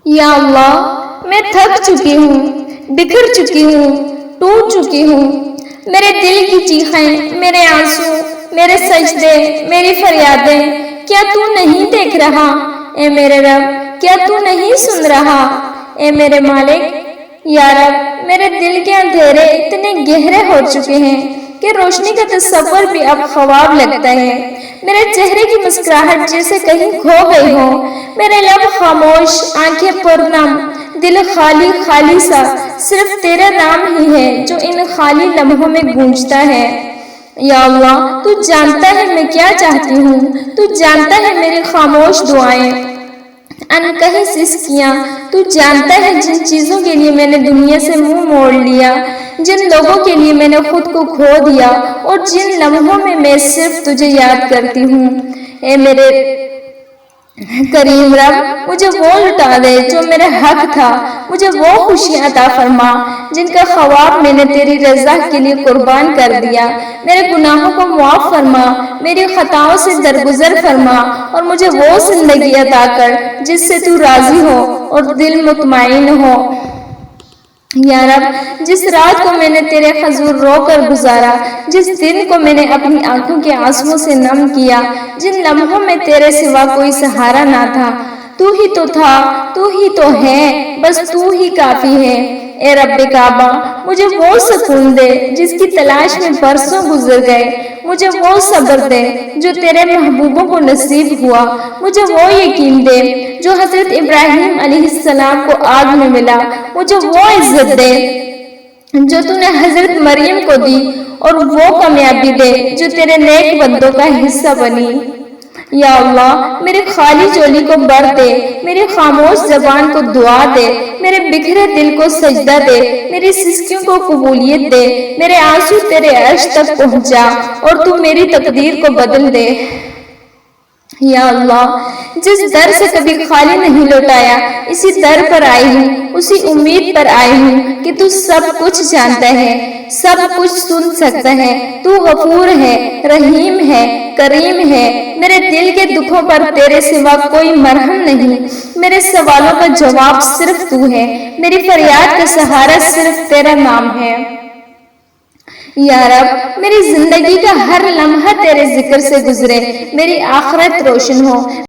یا اللہ میں تھک چکی ہوں، بکھر چکی ہوں، ٹوٹ چکی ہوں۔ میرے دل کی چیخیں، میرے آنسو، میرے سجدے، میری فریادیں کیا تو نہیں دیکھ رہا؟ اے میرے رب کیا تو نہیں سن رہا؟ اے میرے مالک یا رب میرے دل کے اندھیرے اتنے گہرے ہو چکے ہیں کہ روشنی کا تصور بھی اب خواب لگتا ہے۔ میرے چہرے کی مسکراہٹ جیسے کہیں کھو گئی ہو، میرے لب خاموش، آنکھیں پرنم، دل خالی خالی سا، صرف تیرا نام ہی ہے جو ان خالی لمحوں میں گونجتا ہے۔ یا اللہ تو جانتا ہے میں کیا چاہتی ہوں، تو جانتا ہے میری خاموش دعائیں، انکہی سسکیاں، تو جانتا ہے جن چیزوں کے لیے میں نے دنیا سے منہ موڑ لیا، جن لوگوں کے لیے میں نے خود کو کھو دیا، اور جن لمحوں میں صرف تجھے یاد کرتی ہوں۔ اے میرے کریم رب مجھے وہ لٹا دے جو میرا حق تھا، مجھے وہ خوشیاں عطا فرما جن کا خواب میں نے تیری رضا کے لیے قربان کر دیا۔ میرے گناہوں کو معاف فرما، میری خطاؤں سے درگزر فرما، اور مجھے وہ زندگی عطا کر جس سے تو راضی ہو اور دل مطمئن ہو۔ یا رب جس رات کو میں نے تیرے حضور رو کر گزارا، جس دن کو میں نے اپنی آنکھوں کے آنسوؤں سے نم کیا، جن لمحوں میں تیرے سوا کوئی سہارا نہ تھا، تو ہی تو تھا، تو ہی تو ہے، بس تو ہی کافی ہے۔ اے رب کعبہ مجھے وہ سکون دے جس کی تلاش میں برسوں گزر گئے، مجھے وہ صبر دے جو تیرے محبوبوں کو نصیب ہوا، مجھے وہ یقین دے جو حضرت ابراہیم علیہ السلام کو آگ میں ملا، مجھے وہ عزت دے جو تو نے حضرت مریم کو دی، اور وہ کامیابی دے جو تیرے نیک بندوں کا حصہ بنی۔ یا اللہ میرے خالی جولی کو بھر دے، میری خاموش زبان کو دعا دے، میرے بکھرے دل کو سجدہ دے، میری سسکیوں کو قبولیت دے، میرے آنسو تیرے عرش تک پہنچا، اور تو میری تقدیر کو بدل دے۔ یا اللہ جس در سے کبھی خالی نہیں لوٹایا، اسی در پر آئی ہوں، اسی امید پر آئی ہوں کہ تو سب کچھ جانتا ہے، سب کچھ سن سکتا ہے، تو غفور ہے، رحیم ہے، کریم ہے۔ میرے دل کے دکھوں پر تیرے سوا کوئی مرہم نہیں، میرے سوالوں کا جواب صرف تو ہے، میری فریاد کا سہارا صرف تیرا نام ہے۔ یا رب میری زندگی کا ہر لمحہ تیرے ذکر سے گزرے، میری آخرت روشن ہو۔